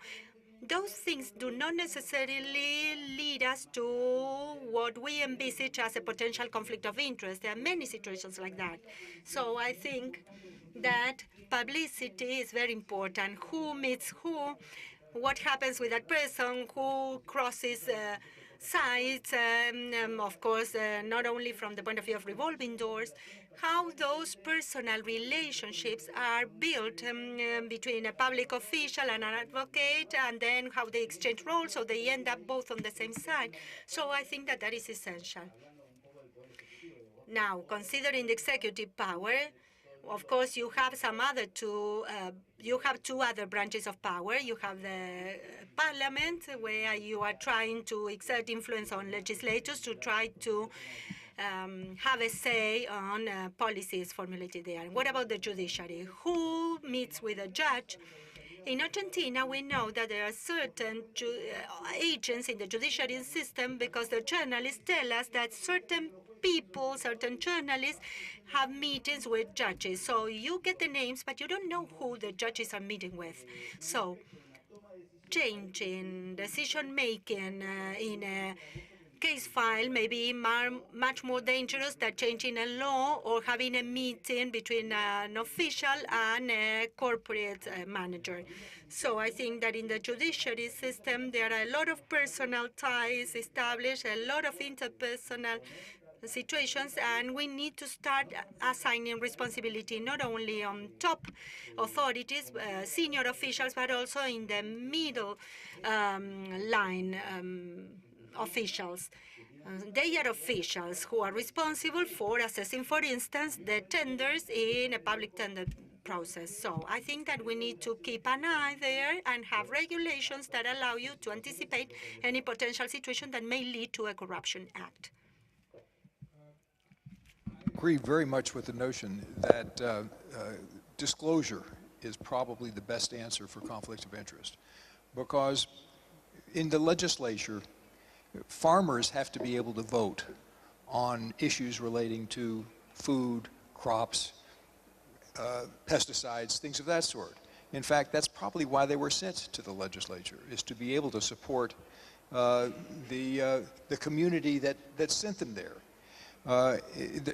those things do not necessarily lead us to what we envisage as a potential conflict of interest. There are many situations like that. So I think that publicity is very important. Who meets who, what happens with that person, who crosses sides, of course, not only from the point of view of revolving doors, how those personal relationships are built between a public official and an advocate, and then how they exchange roles so they end up both on the same side. So I think that that is essential. Now, considering the executive power, of course, you have you have two other branches of power. You have the parliament, where you are trying to exert influence on legislators to try to have a say on policies formulated there. And what about the judiciary? Who meets with a judge? In Argentina, we know that there are certain agents in the judiciary system, because the journalists tell us that certain people, certain journalists, have meetings with judges. So you get the names, but you don't know who the judges are meeting with. So changing decision-making in a case file may be much more dangerous than changing a law or having a meeting between an official and a corporate manager. So I think that in the judiciary system, there are a lot of personal ties established, a lot of interpersonal situations, and we need to start assigning responsibility not only on top authorities, senior officials, but also in the middle line officials. They are officials who are responsible for assessing, for instance, the tenders in a public tender process. So I think that we need to keep an eye there and have regulations that allow you to anticipate any potential situation that may lead to a corruption act. Agree very much with the notion that disclosure is probably the best answer for conflicts of interest, because in the legislature, farmers have to be able to vote on issues relating to food, crops, pesticides, things of that sort. In fact, that's probably why they were sent to the legislature, is to be able to support the community that sent them there.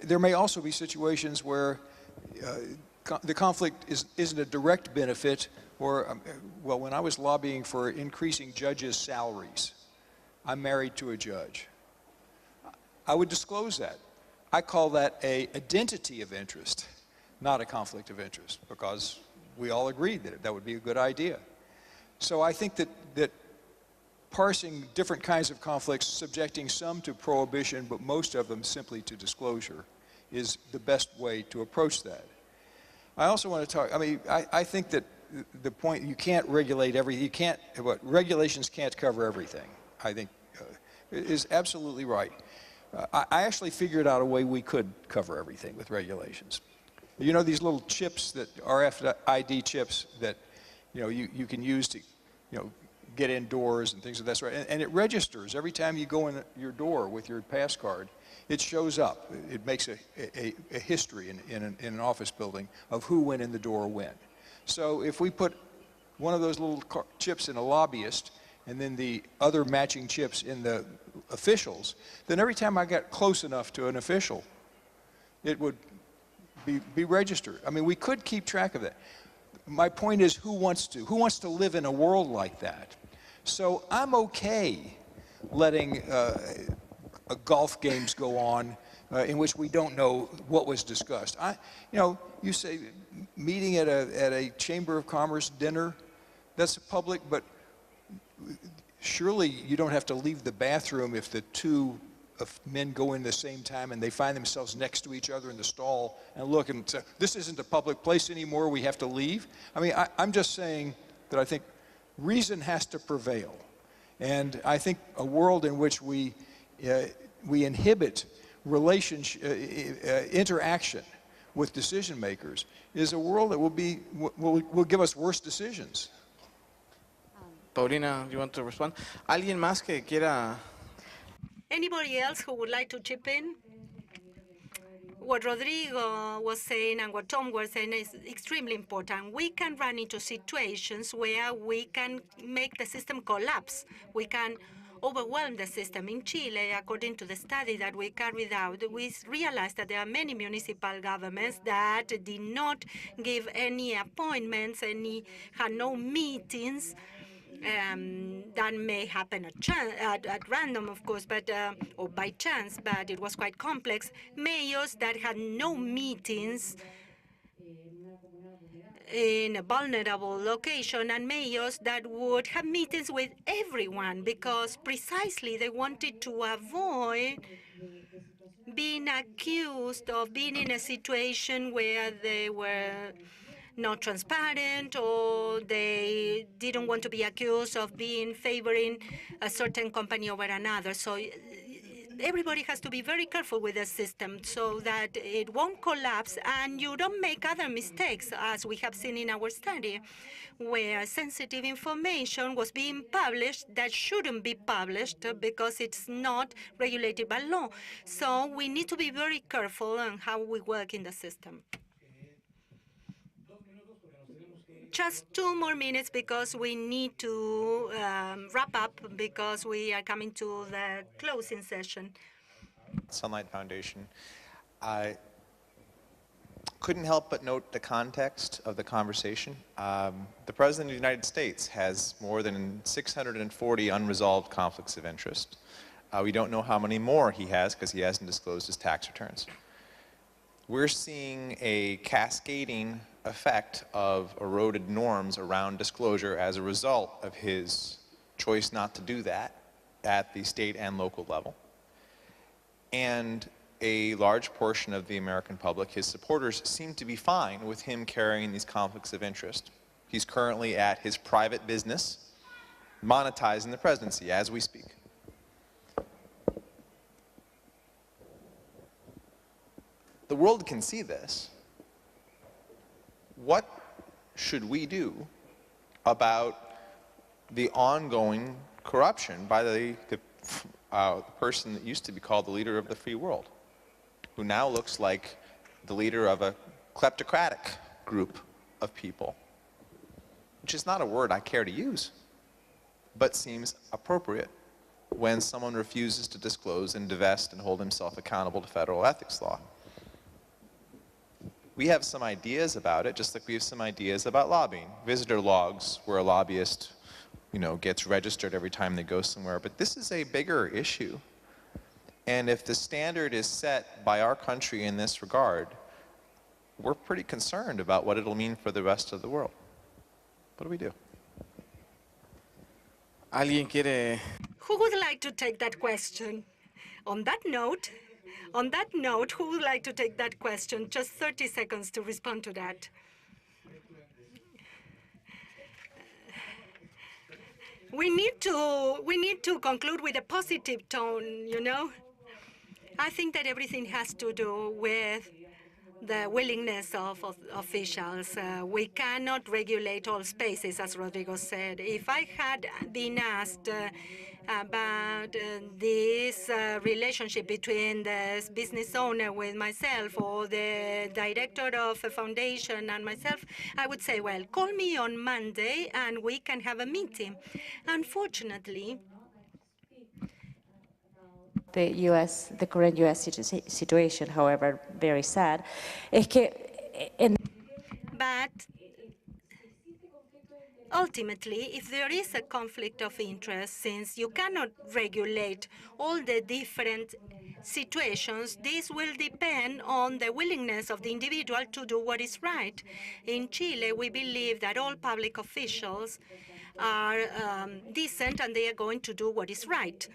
There may also be situations where the conflict isn't a direct benefit, or, well, when I was lobbying for increasing judges' salaries, I'm married to a judge. I would disclose that. I call that an identity of interest, not a conflict of interest, because we all agreed that that would be a good idea. So I think that parsing different kinds of conflicts, subjecting some to prohibition, but most of them simply to disclosure, is the best way to approach that. I also want to talk, I think that the point, you can't regulate everything, regulations can't cover everything, I think is absolutely right. I actually figured out a way we could cover everything with regulations. You know, these little chips, that RFID chips that, you can use to, get indoors and things of that sort. And it registers every time you go in your door with your pass card. It shows up. It makes a history in an office building of who went in the door when. So if we put one of those little chips in a lobbyist and then the other matching chips in the officials, then every time I got close enough to an official, it would be registered. I mean, we could keep track of that. My point is, who wants to live in a world like that? So I'm okay letting golf games go on in which we don't know what was discussed. You say meeting at a Chamber of Commerce dinner, that's public, but surely you don't have to leave the bathroom if the two men go in the same time and they find themselves next to each other in the stall and look and say, this isn't a public place anymore, we have to leave. I mean, I'm just saying that I think reason has to prevail. And I think a world in which we inhibit interaction with decision makers is a world that will give us worse decisions. Paulina, you want to respond? ¿Alguien más que quiera? Anybody else who would like to chip in? What Rodrigo was saying and what Tom was saying is extremely important. We can run into situations where we can make the system collapse. We can overwhelm the system. In Chile, according to the study that we carried out, we realized that there are many municipal governments that did not give any appointments, had no meetings That may happen at random, of course, but or by chance, but it was quite complex. Mayors that had no meetings in a vulnerable location, and mayors that would have meetings with everyone because precisely they wanted to avoid being accused of being in a situation where they were not transparent, or they didn't want to be accused of being favoring a certain company over another. So everybody has to be very careful with the system so that it won't collapse and you don't make other mistakes, as we have seen in our study, where sensitive information was being published that shouldn't be published because it's not regulated by law. So we need to be very careful on how we work in the system. Just 2 more minutes because we need to wrap up because we are coming to the closing session. Sunlight Foundation. I couldn't help but note the context of the conversation. The President of the United States has more than 640 unresolved conflicts of interest. We don't know how many more he has because he hasn't disclosed his tax returns. We're seeing a cascading effect of eroded norms around disclosure as a result of his choice not to do that at the state and local level. And a large portion of the American public, his supporters, seem to be fine with him carrying these conflicts of interest. He's currently at his private business, monetizing the presidency as we speak. The world can see this. What should we do about the ongoing corruption by the person that used to be called the leader of the free world, who now looks like the leader of a kleptocratic group of people, which is not a word I care to use, but seems appropriate when someone refuses to disclose and divest and hold himself accountable to federal ethics law. We have some ideas about it, just like we have some ideas about lobbying. Visitor logs, where a lobbyist, gets registered every time they go somewhere. But this is a bigger issue. And if the standard is set by our country in this regard, we're pretty concerned about what it'll mean for the rest of the world. What do we do? ¿Alguien quiere? Who would like to take that question? On that note, who would like to take that question? Just 30 seconds to respond to that. We need to conclude with a positive tone, I think that everything has to do with the willingness of officials. We cannot regulate all spaces, as Rodrigo said. If I had been asked about this relationship between the business owner with myself or the director of a foundation and myself, I would say, well, call me on Monday and we can have a meeting. Unfortunately, the current U.S. situation, however, very sad, es que but ultimately, if there is a conflict of interest, since you cannot regulate all the different situations, this will depend on the willingness of the individual to do what is right. In Chile, we believe that all public officials are decent and they are going to do what is right.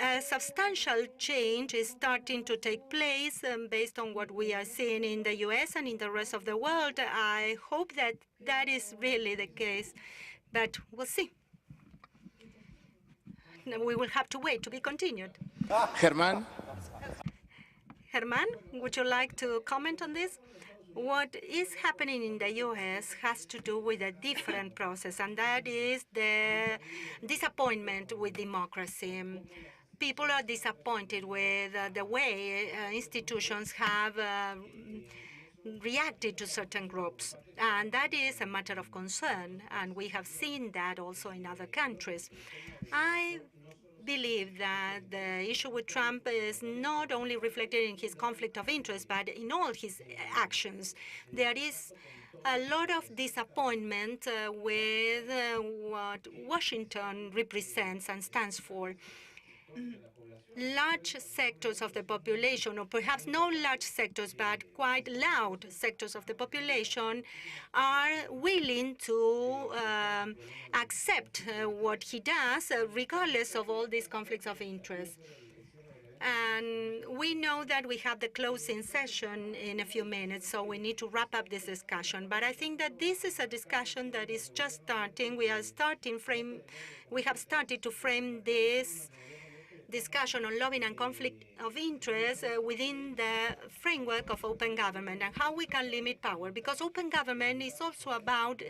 A substantial change is starting to take place based on what we are seeing in the US and in the rest of the world. I hope that that is really the case, but we'll see. We will have to wait to be continued. Germán. Germán, would you like to comment on this? What is happening in the US has to do with a different process, and that is the disappointment with democracy. People are disappointed with the way institutions have reacted to certain groups. And that is a matter of concern, and we have seen that also in other countries. I believe that the issue with Trump is not only reflected in his conflict of interest, but in all his actions. There is a lot of disappointment with what Washington represents and stands for. Large sectors of the population, or perhaps no large sectors, but quite loud sectors of the population, are willing to accept what he does, regardless of all these conflicts of interest. And we know that we have the closing session in a few minutes, so we need to wrap up this discussion. But I think that this is a discussion that is just starting. We have started to frame this discussion on lobbying and conflict of interest within the framework of open government and how we can limit power, because open government is also about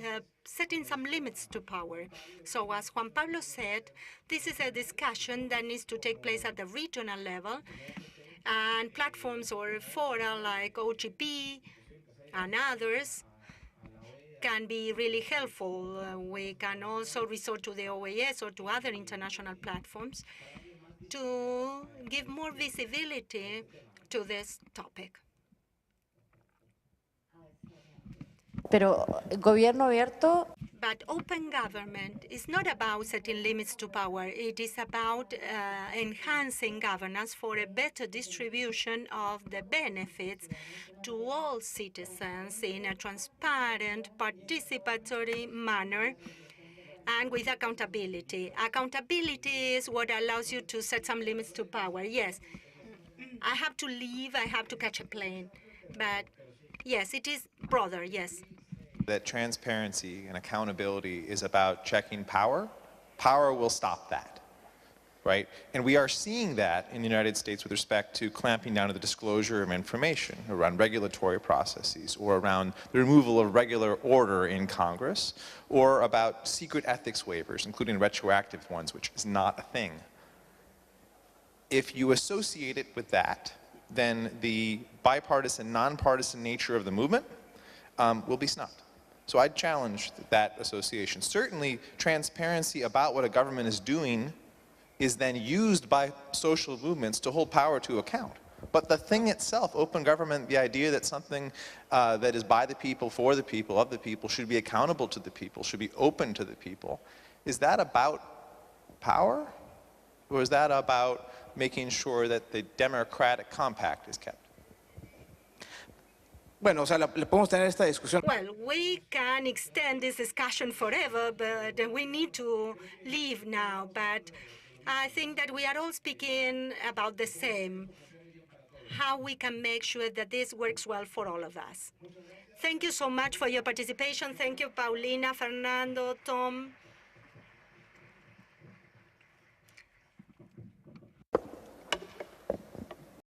setting some limits to power. So as Juan Pablo said, this is a discussion that needs to take place at the regional level, and platforms or fora like OGP and others can be really helpful. We can also resort to the OAS or to other international platforms to give more visibility to this topic. Pero gobierno abierto. But open government is not about setting limits to power. It is about enhancing governance for a better distribution of the benefits to all citizens in a transparent, participatory manner, and with accountability. Accountability is what allows you to set some limits to power. Yes, I have to leave, I have to catch a plane. But yes, it is broader, yes. That transparency and accountability is about checking power, power will stop that, right? And we are seeing that in the United States with respect to clamping down on the disclosure of information around regulatory processes, or around the removal of regular order in Congress, or about secret ethics waivers, including retroactive ones, which is not a thing. If you associate it with that, then the bipartisan, nonpartisan nature of the movement will be snubbed. So I'd challenge that association. Certainly, transparency about what a government is doing is then used by social movements to hold power to account. But the thing itself, open government, the idea that something that is by the people, for the people, of the people, should be accountable to the people, should be open to the people, is that about power? Or is that about making sure that the democratic compact is kept? Bueno, o sea, le podemos tener esta discusión. Well, we can extend this discussion forever, but we need to leave now. But I think that we are all speaking about the same, how we can make sure that this works well for all of us. Thank you so much for your participation. Thank you, Paulina, Fernando, Tom.